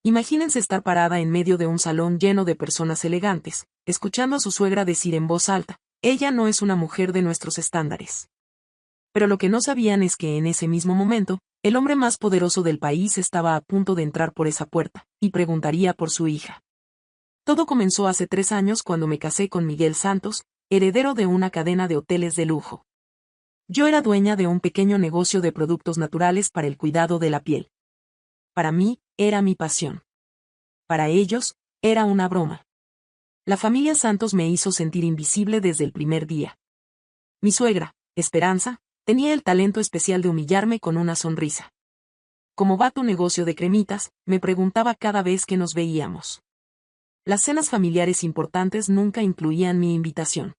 Imagínense estar parada en medio de un salón lleno de personas elegantes, escuchando a su suegra decir en voz alta, ella no es una mujer de nuestros estándares. Pero lo que no sabían es que en ese mismo momento, el hombre más poderoso del país estaba a punto de entrar por esa puerta, y preguntaría por su hija. Todo comenzó hace 3 años cuando me casé con Miguel Santos, heredero de una cadena de hoteles de lujo. Yo era dueña de un pequeño negocio de productos naturales para el cuidado de la piel. Para mí, era mi pasión. Para ellos, era una broma. La familia Santos me hizo sentir invisible desde el primer día. Mi suegra, Esperanza, tenía el talento especial de humillarme con una sonrisa. ¿Cómo va tu negocio de cremitas?, me preguntaba cada vez que nos veíamos. Las cenas familiares importantes nunca incluían mi invitación.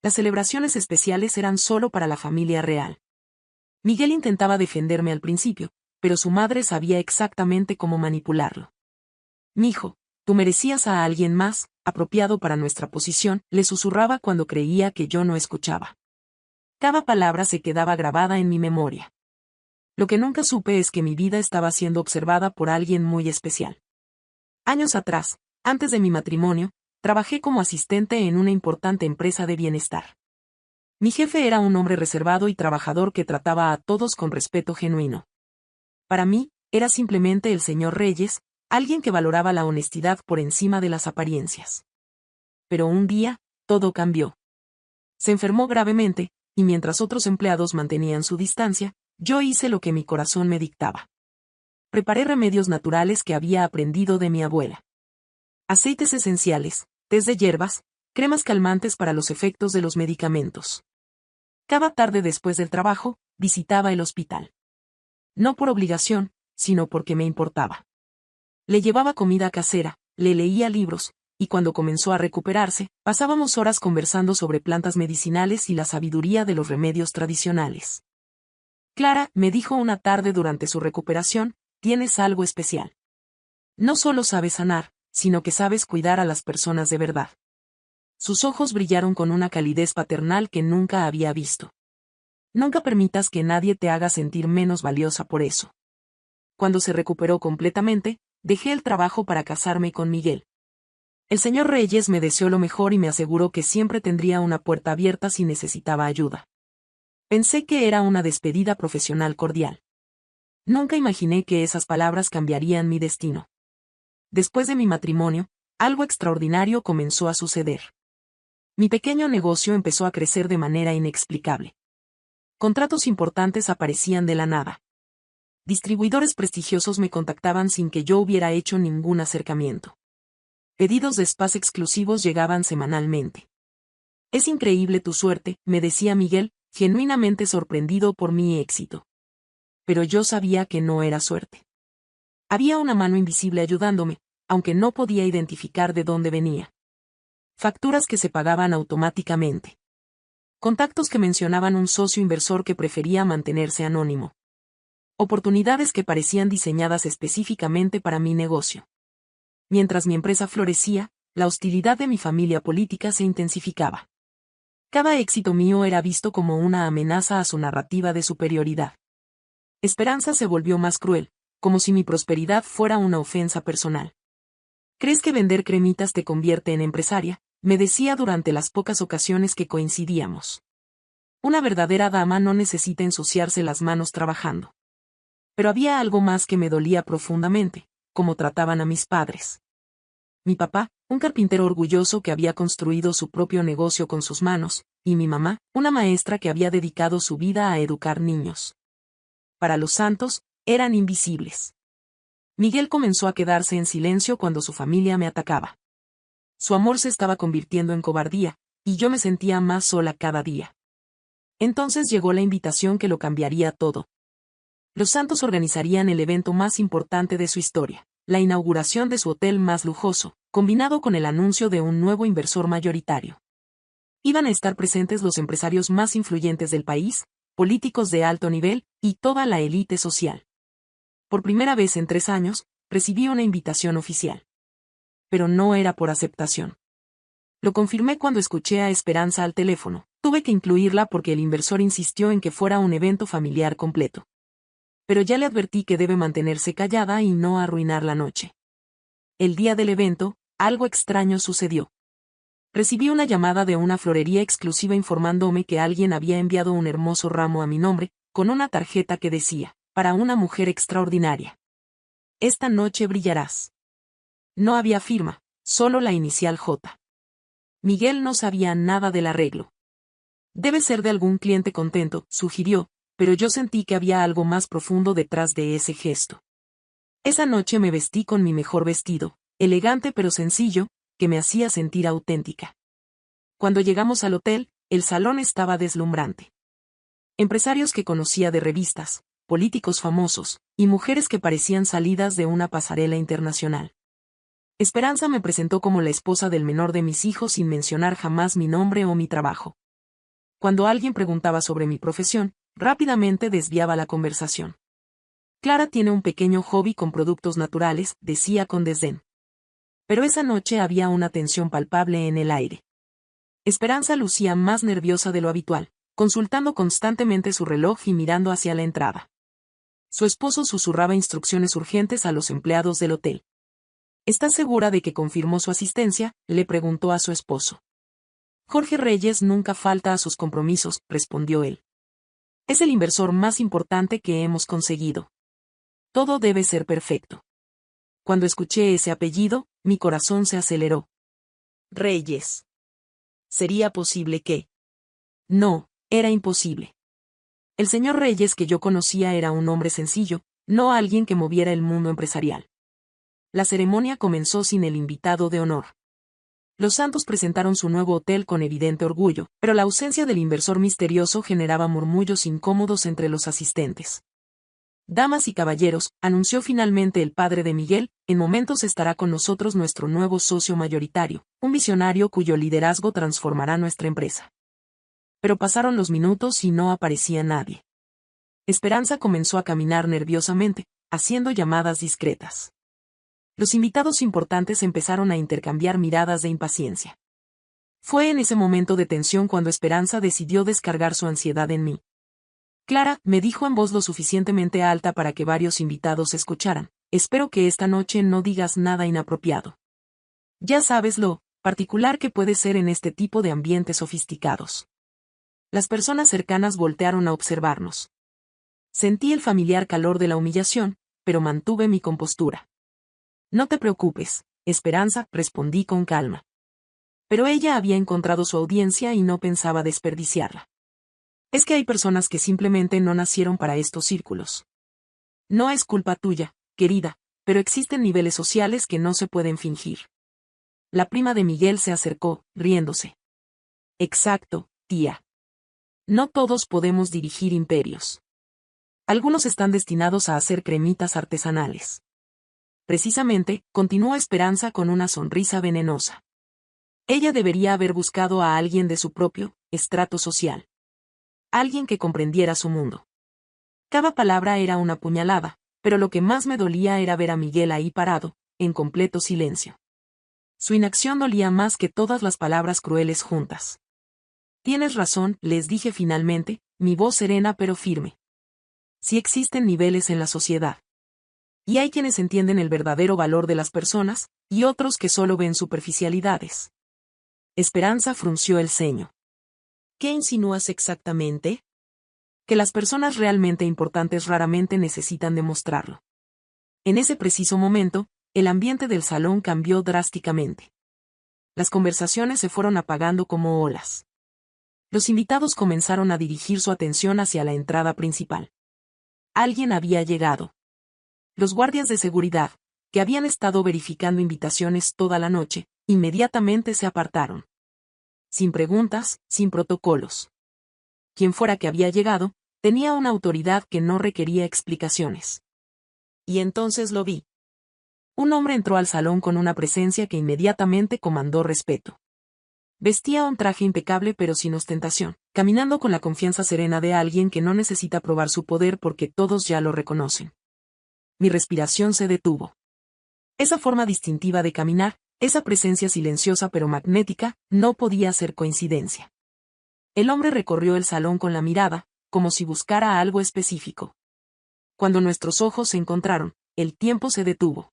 Las celebraciones especiales eran solo para la familia real. Miguel intentaba defenderme al principio, pero su madre sabía exactamente cómo manipularlo. «Mijo, tú merecías a alguien más, apropiado para nuestra posición», le susurraba cuando creía que yo no escuchaba. Cada palabra se quedaba grabada en mi memoria. Lo que nunca supe es que mi vida estaba siendo observada por alguien muy especial. Años atrás, antes de mi matrimonio, trabajé como asistente en una importante empresa de bienestar. Mi jefe era un hombre reservado y trabajador que trataba a todos con respeto genuino. Para mí, era simplemente el señor Reyes, alguien que valoraba la honestidad por encima de las apariencias. Pero un día, todo cambió. Se enfermó gravemente, y mientras otros empleados mantenían su distancia, yo hice lo que mi corazón me dictaba. Preparé remedios naturales que había aprendido de mi abuela. Aceites esenciales, tés de hierbas, cremas calmantes para los efectos de los medicamentos. Cada tarde después del trabajo, visitaba el hospital. No por obligación, sino porque me importaba. Le llevaba comida casera, le leía libros, y cuando comenzó a recuperarse, pasábamos horas conversando sobre plantas medicinales y la sabiduría de los remedios tradicionales. «Clara», me dijo una tarde durante su recuperación, «tienes algo especial. No solo sabes sanar, sino que sabes cuidar a las personas de verdad». Sus ojos brillaron con una calidez paternal que nunca había visto. «Nunca permitas que nadie te haga sentir menos valiosa por eso». Cuando se recuperó completamente, dejé el trabajo para casarme con Miguel. El señor Reyes me deseó lo mejor y me aseguró que siempre tendría una puerta abierta si necesitaba ayuda. Pensé que era una despedida profesional cordial. Nunca imaginé que esas palabras cambiarían mi destino. Después de mi matrimonio, algo extraordinario comenzó a suceder. Mi pequeño negocio empezó a crecer de manera inexplicable. Contratos importantes aparecían de la nada. Distribuidores prestigiosos me contactaban sin que yo hubiera hecho ningún acercamiento. Pedidos de spas exclusivos llegaban semanalmente. «Es increíble tu suerte», me decía Miguel, genuinamente sorprendido por mi éxito. Pero yo sabía que no era suerte. Había una mano invisible ayudándome, aunque no podía identificar de dónde venía. Facturas que se pagaban automáticamente. Contactos que mencionaban un socio inversor que prefería mantenerse anónimo. Oportunidades que parecían diseñadas específicamente para mi negocio. Mientras mi empresa florecía, la hostilidad de mi familia política se intensificaba. Cada éxito mío era visto como una amenaza a su narrativa de superioridad. Esperanza se volvió más cruel, como si mi prosperidad fuera una ofensa personal. «¿Crees que vender cremitas te convierte en empresaria?», me decía durante las pocas ocasiones que coincidíamos. «Una verdadera dama no necesita ensuciarse las manos trabajando». Pero había algo más que me dolía profundamente, cómo trataban a mis padres. Mi papá, un carpintero orgulloso que había construido su propio negocio con sus manos, y mi mamá, una maestra que había dedicado su vida a educar niños. Para los Santos, eran invisibles. Miguel comenzó a quedarse en silencio cuando su familia me atacaba. Su amor se estaba convirtiendo en cobardía, y yo me sentía más sola cada día. Entonces llegó la invitación que lo cambiaría todo. Los Santos organizarían el evento más importante de su historia, la inauguración de su hotel más lujoso, combinado con el anuncio de un nuevo inversor mayoritario. Iban a estar presentes los empresarios más influyentes del país, políticos de alto nivel, y toda la élite social. Por primera vez en 3 años, recibí una invitación oficial. Pero no era por aceptación. Lo confirmé cuando escuché a Esperanza al teléfono. Tuve que incluirla porque el inversor insistió en que fuera un evento familiar completo. Pero ya le advertí que debe mantenerse callada y no arruinar la noche. el día del evento, algo extraño sucedió. Recibí una llamada de una florería exclusiva informándome que alguien había enviado un hermoso ramo a mi nombre, con una tarjeta que decía, para una mujer extraordinaria. Esta noche brillarás. No había firma, solo la inicial J. Miguel no sabía nada del arreglo. Debe ser de algún cliente contento, sugirió, pero yo sentí que había algo más profundo detrás de ese gesto. Esa noche me vestí con mi mejor vestido, elegante pero sencillo, que me hacía sentir auténtica. Cuando llegamos al hotel, el salón estaba deslumbrante. Empresarios que conocía de revistas, políticos famosos, y mujeres que parecían salidas de una pasarela internacional. Esperanza me presentó como la esposa del menor de mis hijos sin mencionar jamás mi nombre o mi trabajo. Cuando alguien preguntaba sobre mi profesión, rápidamente desviaba la conversación. Clara tiene un pequeño hobby con productos naturales, decía con desdén. Pero esa noche había una tensión palpable en el aire. Esperanza lucía más nerviosa de lo habitual, consultando constantemente su reloj y mirando hacia la entrada. Su esposo susurraba instrucciones urgentes a los empleados del hotel. ¿Estás segura de que confirmó su asistencia?, le preguntó a su esposo. Jorge Reyes nunca falta a sus compromisos, respondió él. Es el inversor más importante que hemos conseguido. Todo debe ser perfecto. Cuando escuché ese apellido, mi corazón se aceleró. Reyes. ¿Sería posible que? No, era imposible. El señor Reyes que yo conocía era un hombre sencillo, no alguien que moviera el mundo empresarial. La ceremonia comenzó sin el invitado de honor. Los Santos presentaron su nuevo hotel con evidente orgullo, pero la ausencia del inversor misterioso generaba murmullos incómodos entre los asistentes. Damas y caballeros, anunció finalmente el padre de Miguel, en momentos estará con nosotros nuestro nuevo socio mayoritario, un visionario cuyo liderazgo transformará nuestra empresa. Pero pasaron los minutos y no aparecía nadie. Esperanza comenzó a caminar nerviosamente, haciendo llamadas discretas. Los invitados importantes empezaron a intercambiar miradas de impaciencia. Fue en ese momento de tensión cuando Esperanza decidió descargar su ansiedad en mí. Clara, me dijo en voz lo suficientemente alta para que varios invitados escucharan, espero que esta noche no digas nada inapropiado. Ya sabes lo particular que puede ser en este tipo de ambientes sofisticados. Las personas cercanas voltearon a observarnos. Sentí el familiar calor de la humillación, pero mantuve mi compostura. No te preocupes, Esperanza, respondí con calma. Pero ella había encontrado su audiencia y no pensaba desperdiciarla. Es que hay personas que simplemente no nacieron para estos círculos. No es culpa tuya, querida, pero existen niveles sociales que no se pueden fingir. La prima de Miguel se acercó, riéndose. Exacto, tía. No todos podemos dirigir imperios. Algunos están destinados a hacer cremitas artesanales. Precisamente, continuó Esperanza con una sonrisa venenosa. Ella debería haber buscado a alguien de su propio estrato social. Alguien que comprendiera su mundo. Cada palabra era una puñalada, pero lo que más me dolía era ver a Miguel ahí parado, en completo silencio. Su inacción dolía más que todas las palabras crueles juntas. Tienes razón, les dije finalmente, mi voz serena pero firme. Sí existen niveles en la sociedad. Y hay quienes entienden el verdadero valor de las personas, y otros que solo ven superficialidades. Esperanza frunció el ceño. ¿Qué insinúas exactamente? Que las personas realmente importantes raramente necesitan demostrarlo. En ese preciso momento, el ambiente del salón cambió drásticamente. Las conversaciones se fueron apagando como olas. Los invitados comenzaron a dirigir su atención hacia la entrada principal. Alguien había llegado. Los guardias de seguridad, que habían estado verificando invitaciones toda la noche, inmediatamente se apartaron. Sin preguntas, sin protocolos. Quien fuera que había llegado, tenía una autoridad que no requería explicaciones. Y entonces lo vi. Un hombre entró al salón con una presencia que inmediatamente comandó respeto. Vestía un traje impecable pero sin ostentación, caminando con la confianza serena de alguien que no necesita probar su poder porque todos ya lo reconocen. Mi respiración se detuvo. Esa forma distintiva de caminar, esa presencia silenciosa pero magnética, no podía ser coincidencia. El hombre recorrió el salón con la mirada, como si buscara algo específico. Cuando nuestros ojos se encontraron, el tiempo se detuvo.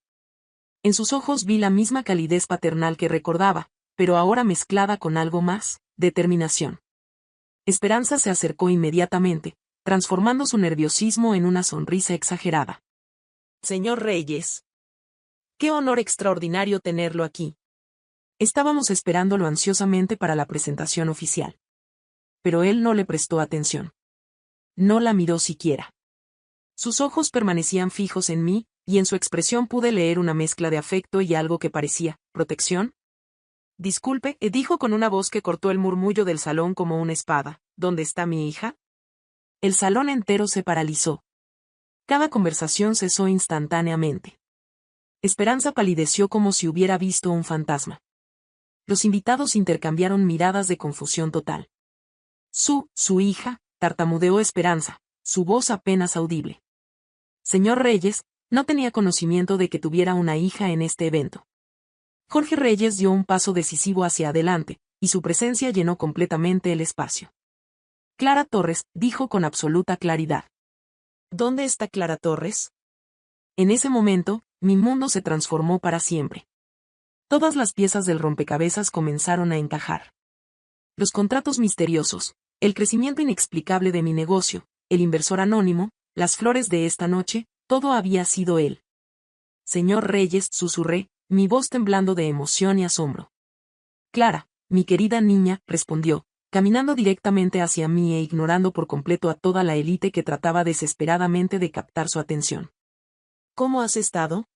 En sus ojos vi la misma calidez paternal que recordaba, pero ahora mezclada con algo más, determinación. Esperanza se acercó inmediatamente, transformando su nerviosismo en una sonrisa exagerada. Señor Reyes. Qué honor extraordinario tenerlo aquí. Estábamos esperándolo ansiosamente para la presentación oficial. Pero él no le prestó atención. No la miró siquiera. Sus ojos permanecían fijos en mí, y en su expresión pude leer una mezcla de afecto y algo que parecía, ¿protección? Disculpe, dijo con una voz que cortó el murmullo del salón como una espada. ¿Dónde está mi hija? El salón entero se paralizó. Cada conversación cesó instantáneamente. Esperanza palideció como si hubiera visto un fantasma. Los invitados intercambiaron miradas de confusión total. Su hija, tartamudeó Esperanza, su voz apenas audible. Señor Reyes, no tenía conocimiento de que tuviera una hija en este evento. Jorge Reyes dio un paso decisivo hacia adelante, y su presencia llenó completamente el espacio. Clara Torres, dijo con absoluta claridad. ¿Dónde está Clara Torres? En ese momento, mi mundo se transformó para siempre. Todas las piezas del rompecabezas comenzaron a encajar. Los contratos misteriosos, el crecimiento inexplicable de mi negocio, el inversor anónimo, las flores de esta noche, todo había sido él. Señor Reyes, susurré, mi voz temblando de emoción y asombro. Clara, mi querida niña, respondió, caminando directamente hacia mí e ignorando por completo a toda la élite que trataba desesperadamente de captar su atención. ¿Cómo has estado?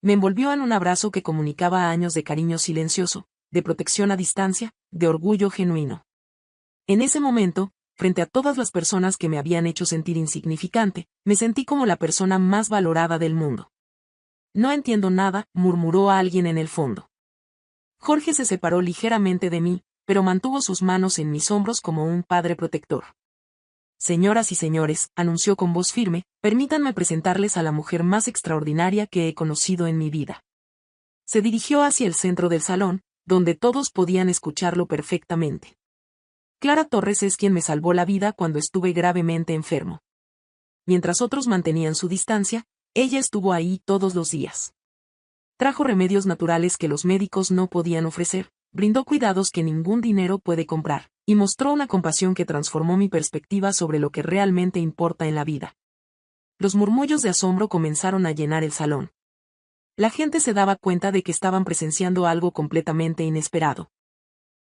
Me envolvió en un abrazo que comunicaba años de cariño silencioso, de protección a distancia, de orgullo genuino. En ese momento, frente a todas las personas que me habían hecho sentir insignificante, me sentí como la persona más valorada del mundo. No entiendo nada, murmuró alguien en el fondo. Jorge se separó ligeramente de mí, pero mantuvo sus manos en mis hombros como un padre protector. Señoras y señores, anunció con voz firme, permítanme presentarles a la mujer más extraordinaria que he conocido en mi vida. Se dirigió hacia el centro del salón, donde todos podían escucharlo perfectamente. Clara Torres es quien me salvó la vida cuando estuve gravemente enfermo. Mientras otros mantenían su distancia, ella estuvo ahí todos los días. Trajo remedios naturales que los médicos no podían ofrecer, brindó cuidados que ningún dinero puede comprar, y mostró una compasión que transformó mi perspectiva sobre lo que realmente importa en la vida. Los murmullos de asombro comenzaron a llenar el salón. La gente se daba cuenta de que estaban presenciando algo completamente inesperado.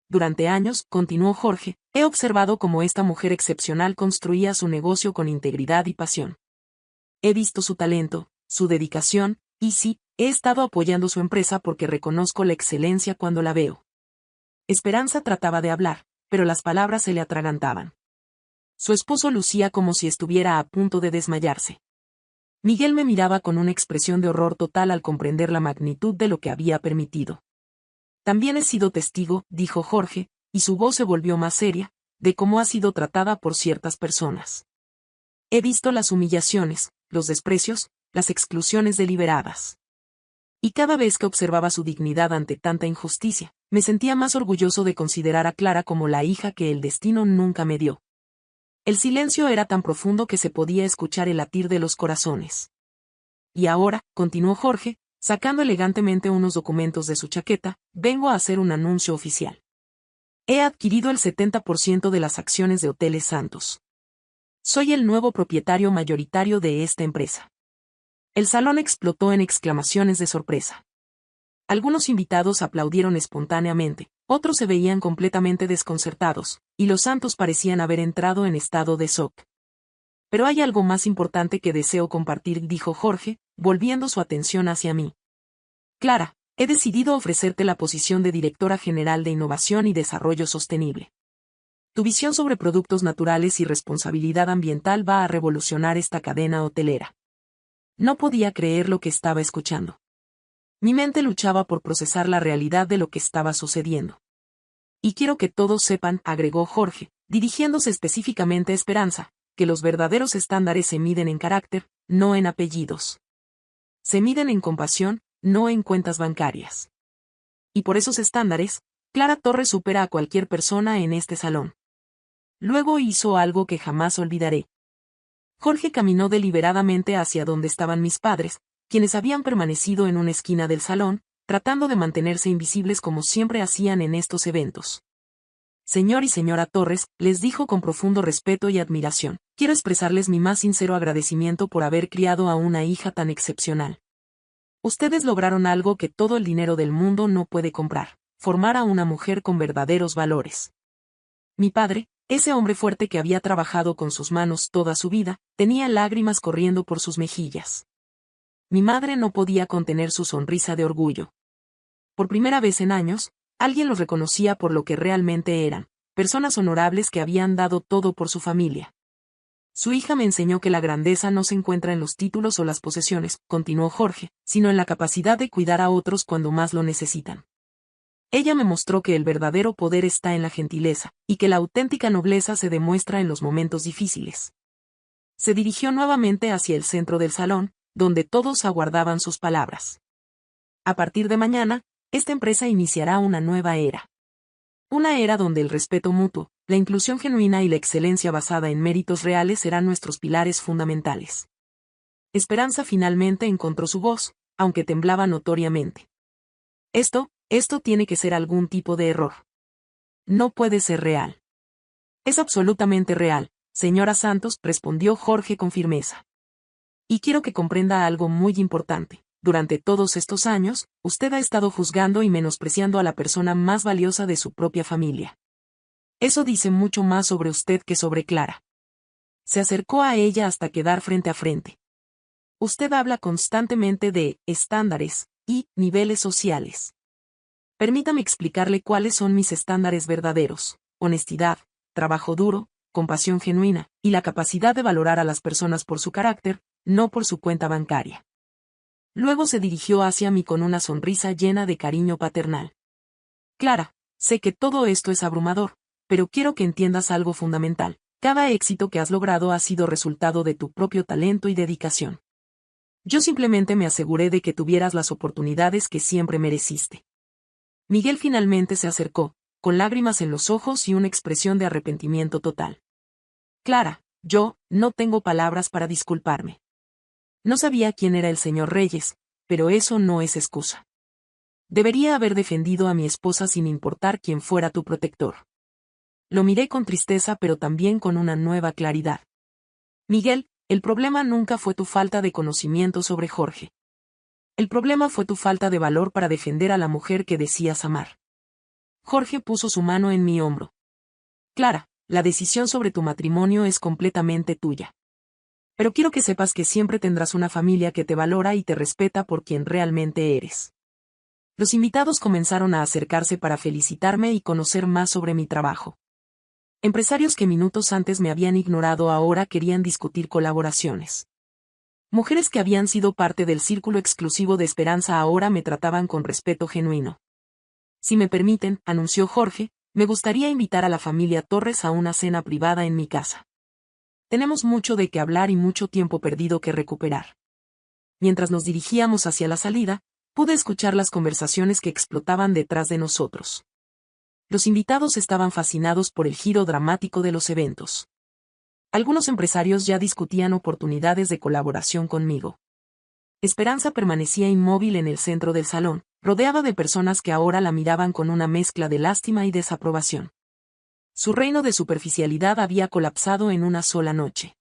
Durante años, continuó Jorge, he observado cómo esta mujer excepcional construía su negocio con integridad y pasión. He visto su talento, su dedicación, y sí, he estado apoyando su empresa porque reconozco la excelencia cuando la veo. Esperanza trataba de hablar, pero las palabras se le atragantaban. Su esposo lucía como si estuviera a punto de desmayarse. Miguel me miraba con una expresión de horror total al comprender la magnitud de lo que había permitido. También he sido testigo, dijo Jorge, y su voz se volvió más seria, de cómo ha sido tratada por ciertas personas. He visto las humillaciones, los desprecios, las exclusiones deliberadas. Y cada vez que observaba su dignidad ante tanta injusticia, me sentía más orgulloso de considerar a Clara como la hija que el destino nunca me dio. El silencio era tan profundo que se podía escuchar el latir de los corazones. Y ahora, continuó Jorge, sacando elegantemente unos documentos de su chaqueta, vengo a hacer un anuncio oficial. He adquirido el 70% de las acciones de Hoteles Santos. Soy el nuevo propietario mayoritario de esta empresa. El salón explotó en exclamaciones de sorpresa. Algunos invitados aplaudieron espontáneamente, otros se veían completamente desconcertados, y los Santos parecían haber entrado en estado de shock. Pero hay algo más importante que deseo compartir, dijo Jorge, volviendo su atención hacia mí. Clara, he decidido ofrecerte la posición de directora general de Innovación y Desarrollo Sostenible. Tu visión sobre productos naturales y responsabilidad ambiental va a revolucionar esta cadena hotelera. No podía creer lo que estaba escuchando. Mi mente luchaba por procesar la realidad de lo que estaba sucediendo. Y quiero que todos sepan, agregó Jorge, dirigiéndose específicamente a Esperanza, que los verdaderos estándares se miden en carácter, no en apellidos. Se miden en compasión, no en cuentas bancarias. Y por esos estándares, Clara Torres supera a cualquier persona en este salón. Luego hizo algo que jamás olvidaré. Jorge caminó deliberadamente hacia donde estaban mis padres, quienes habían permanecido en una esquina del salón, tratando de mantenerse invisibles como siempre hacían en estos eventos. Señor y señora Torres, les dijo con profundo respeto y admiración, quiero expresarles mi más sincero agradecimiento por haber criado a una hija tan excepcional. Ustedes lograron algo que todo el dinero del mundo no puede comprar, formar a una mujer con verdaderos valores. Mi padre, ese hombre fuerte que había trabajado con sus manos toda su vida, tenía lágrimas corriendo por sus mejillas. Mi madre no podía contener su sonrisa de orgullo. Por primera vez en años, alguien los reconocía por lo que realmente eran, personas honorables que habían dado todo por su familia. Su hija me enseñó que la grandeza no se encuentra en los títulos o las posesiones, continuó Jorge, sino en la capacidad de cuidar a otros cuando más lo necesitan. Ella me mostró que el verdadero poder está en la gentileza, y que la auténtica nobleza se demuestra en los momentos difíciles. Se dirigió nuevamente hacia el centro del salón, donde todos aguardaban sus palabras. A partir de mañana, esta empresa iniciará una nueva era. Una era donde el respeto mutuo, la inclusión genuina y la excelencia basada en méritos reales serán nuestros pilares fundamentales. Esperanza finalmente encontró su voz, aunque temblaba notoriamente. Esto tiene que ser algún tipo de error. No puede ser real. Es absolutamente real, señora Santos, respondió Jorge con firmeza. Y quiero que comprenda algo muy importante. Durante todos estos años, usted ha estado juzgando y menospreciando a la persona más valiosa de su propia familia. Eso dice mucho más sobre usted que sobre Clara. Se acercó a ella hasta quedar frente a frente. Usted habla constantemente de estándares y niveles sociales. Permítame explicarle cuáles son mis estándares verdaderos: honestidad, trabajo duro, compasión genuina, y la capacidad de valorar a las personas por su carácter, no por su cuenta bancaria. Luego se dirigió hacia mí con una sonrisa llena de cariño paternal. Clara, sé que todo esto es abrumador, pero quiero que entiendas algo fundamental. Cada éxito que has logrado ha sido resultado de tu propio talento y dedicación. Yo simplemente me aseguré de que tuvieras las oportunidades que siempre mereciste. Miguel finalmente se acercó, con lágrimas en los ojos y una expresión de arrepentimiento total. Clara, yo no tengo palabras para disculparme. No sabía quién era el señor Reyes, pero eso no es excusa. Debería haber defendido a mi esposa sin importar quién fuera tu protector. Lo miré con tristeza pero también con una nueva claridad. Miguel, el problema nunca fue tu falta de conocimiento sobre Jorge. El problema fue tu falta de valor para defender a la mujer que decías amar. Jorge puso su mano en mi hombro. Clara, la decisión sobre tu matrimonio es completamente tuya. Pero quiero que sepas que siempre tendrás una familia que te valora y te respeta por quien realmente eres. Los invitados comenzaron a acercarse para felicitarme y conocer más sobre mi trabajo. Empresarios que minutos antes me habían ignorado ahora querían discutir colaboraciones. Mujeres que habían sido parte del círculo exclusivo de Esperanza ahora me trataban con respeto genuino. Si me permiten, anunció Jorge, me gustaría invitar a la familia Torres a una cena privada en mi casa. Tenemos mucho de qué hablar y mucho tiempo perdido que recuperar. Mientras nos dirigíamos hacia la salida, pude escuchar las conversaciones que explotaban detrás de nosotros. Los invitados estaban fascinados por el giro dramático de los eventos. Algunos empresarios ya discutían oportunidades de colaboración conmigo. Esperanza permanecía inmóvil en el centro del salón, rodeada de personas que ahora la miraban con una mezcla de lástima y desaprobación. Su reino de superficialidad había colapsado en una sola noche.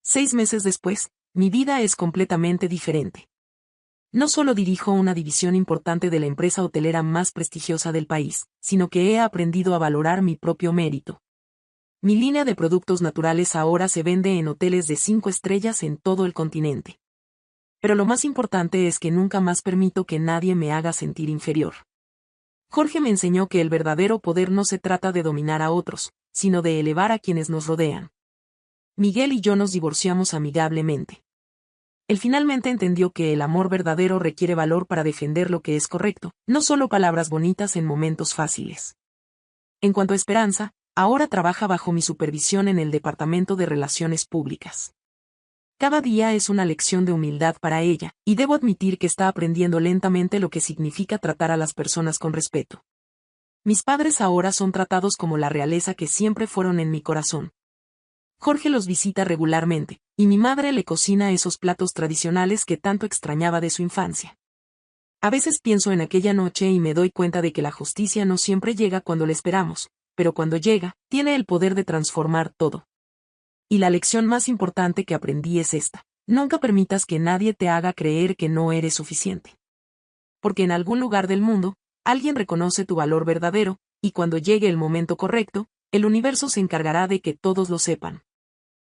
6 meses después, mi vida es completamente diferente. No solo dirijo una división importante de la empresa hotelera más prestigiosa del país, sino que he aprendido a valorar mi propio mérito. Mi línea de productos naturales ahora se vende en hoteles de 5 estrellas en todo el continente. Pero lo más importante es que nunca más permito que nadie me haga sentir inferior. Jorge me enseñó que el verdadero poder no se trata de dominar a otros, sino de elevar a quienes nos rodean. Miguel y yo nos divorciamos amigablemente. Él finalmente entendió que el amor verdadero requiere valor para defender lo que es correcto, no solo palabras bonitas en momentos fáciles. En cuanto a Esperanza, ahora trabaja bajo mi supervisión en el Departamento de Relaciones Públicas. Cada día es una lección de humildad para ella, y debo admitir que está aprendiendo lentamente lo que significa tratar a las personas con respeto. Mis padres ahora son tratados como la realeza que siempre fueron en mi corazón. Jorge los visita regularmente, y mi madre le cocina esos platos tradicionales que tanto extrañaba de su infancia. A veces pienso en aquella noche y me doy cuenta de que la justicia no siempre llega cuando la esperamos, pero cuando llega, tiene el poder de transformar todo. Y la lección más importante que aprendí es esta: nunca permitas que nadie te haga creer que no eres suficiente. Porque en algún lugar del mundo, alguien reconoce tu valor verdadero, y cuando llegue el momento correcto, el universo se encargará de que todos lo sepan.